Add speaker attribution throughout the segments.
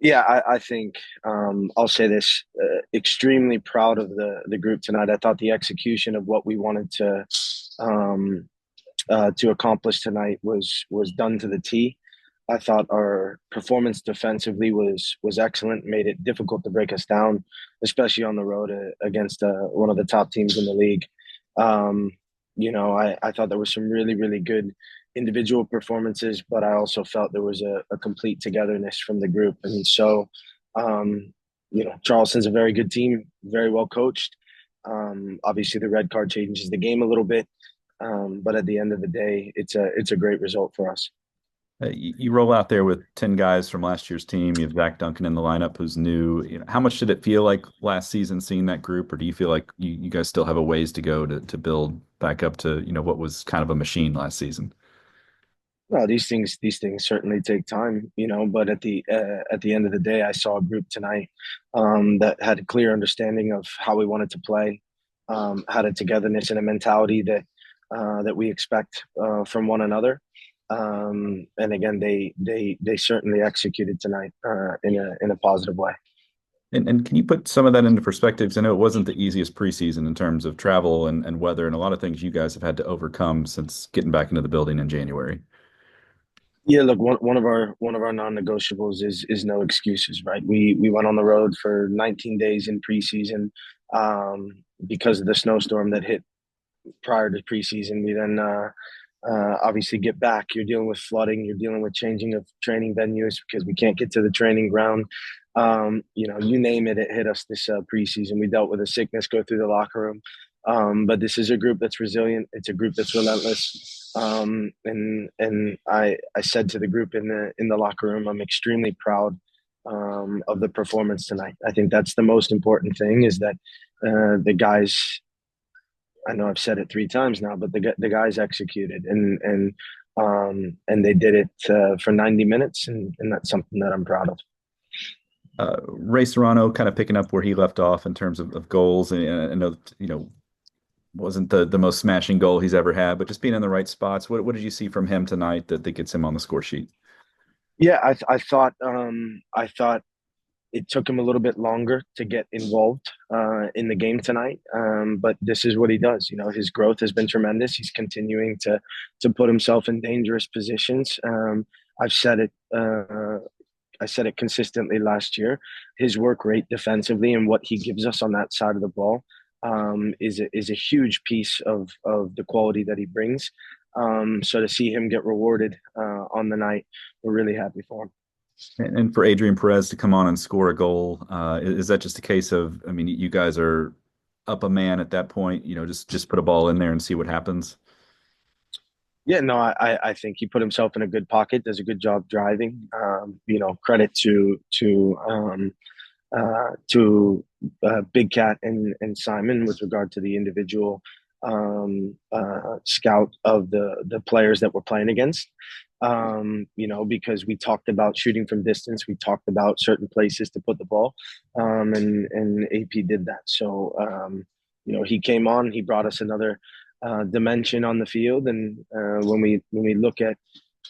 Speaker 1: Yeah, I think I'll say this: extremely proud of the group tonight. I thought the execution of what we wanted um, to accomplish tonight was done to the T. I thought our performance defensively was excellent, made it difficult to break us down, especially on the road against one of the top teams in the league. Um, I thought there was some really good individual performances, but I also felt there was a complete togetherness from the group. And so, um, Charleston's a very good team, very well coached. Obviously, the red card changes the game a little bit, but at the end of the day, it's a great result for us.
Speaker 2: You roll out there with 10 guys from last year's team. You have Zach Duncan in the lineup who's new. How much did it feel like last season seeing that group, or do you feel like you guys still have a ways to go to build back up to, what was kind of a machine last season?
Speaker 1: Well, these things certainly take time, but at the end of the day, I saw a group tonight that had a clear understanding of how we wanted to play, had a togetherness and a mentality that we expect from one another. And again, they certainly executed tonight in a positive way.
Speaker 2: And can you put some of that into perspective? 'Cause I know it wasn't the easiest preseason in terms of travel and weather and a lot of things you guys have had to overcome since getting back into the building in January.
Speaker 1: Yeah, look, one of our non-negotiables is no excuses, right? We went on the road for 19 days in preseason because of the snowstorm that hit prior to preseason. We then obviously get back. You're dealing with flooding. You're dealing with changing of training venues because we can't get to the training ground. You name it, it hit us this preseason. We dealt with a sickness go through the locker room. But this is a group that's resilient. It's a group that's relentless. And I said to the group in the locker room, I'm extremely proud of the performance tonight. I think that's the most important thing is that the guys. I know I've said it three times now, but the guys executed and they did it for 90 minutes, and that's something that I'm proud of.
Speaker 2: Ray Serrano kind of picking up where he left off in terms of goals. And I know, wasn't the most smashing goal he's ever had, but just being in the right spots. What did you see from him tonight that gets him on the score sheet?
Speaker 1: Yeah, I thought it took him a little bit longer to get involved in the game tonight, but this is what he does. His growth has been tremendous. He's continuing to put himself in dangerous positions. I've said it. I said it consistently last year. His work rate defensively and what he gives us on that side of the ball is a huge piece of the quality that he brings. So to see him get rewarded on the night, we're really happy for him.
Speaker 2: And for Adrian Perez to come on and score a goal, is that just a case of, I mean, you guys are up a man at that point, just put a ball in there and see what happens?
Speaker 1: Yeah, no, I think he put himself in a good pocket. Does a good job driving. Credit to Big Cat and Simon with regard to the individual scout of the players that we're playing against. Because we talked about shooting from distance, we talked about certain places to put the ball, and AP did that. So he came on, he brought us another dimension on the field, and when we look at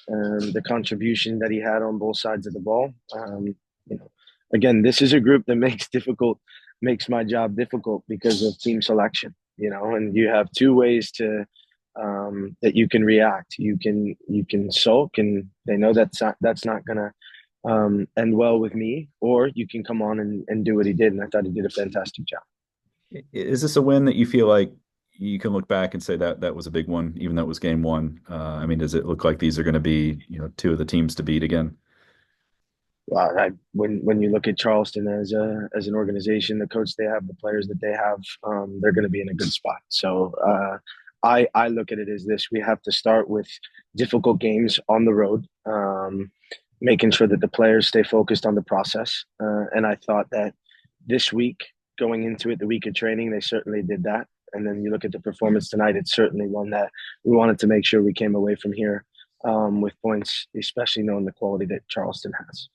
Speaker 1: the contribution that he had on both sides of the ball. You know, again, this is a group that makes my job difficult because of team selection. And you have two ways that you can react. You can sulk, and they know that's not gonna end well with me, or you can come on and do what he did, and I thought he did a fantastic job.
Speaker 2: Is this a win that you feel like you can look back and say that that was a big one, even though it was game one? I mean, does it look like these are going to be, two of the teams to beat again?
Speaker 1: When you look at Charleston as an organization, the coach they have, the players that they have, they're going to be in a good spot. So I look at it as this: we have to start with difficult games on the road, making sure that the players stay focused on the process. And I thought that this week, going into it, the week of training, they certainly did that. And then you look at the performance tonight; it's certainly one that we wanted to make sure we came away from here with points, especially knowing the quality that Charleston has.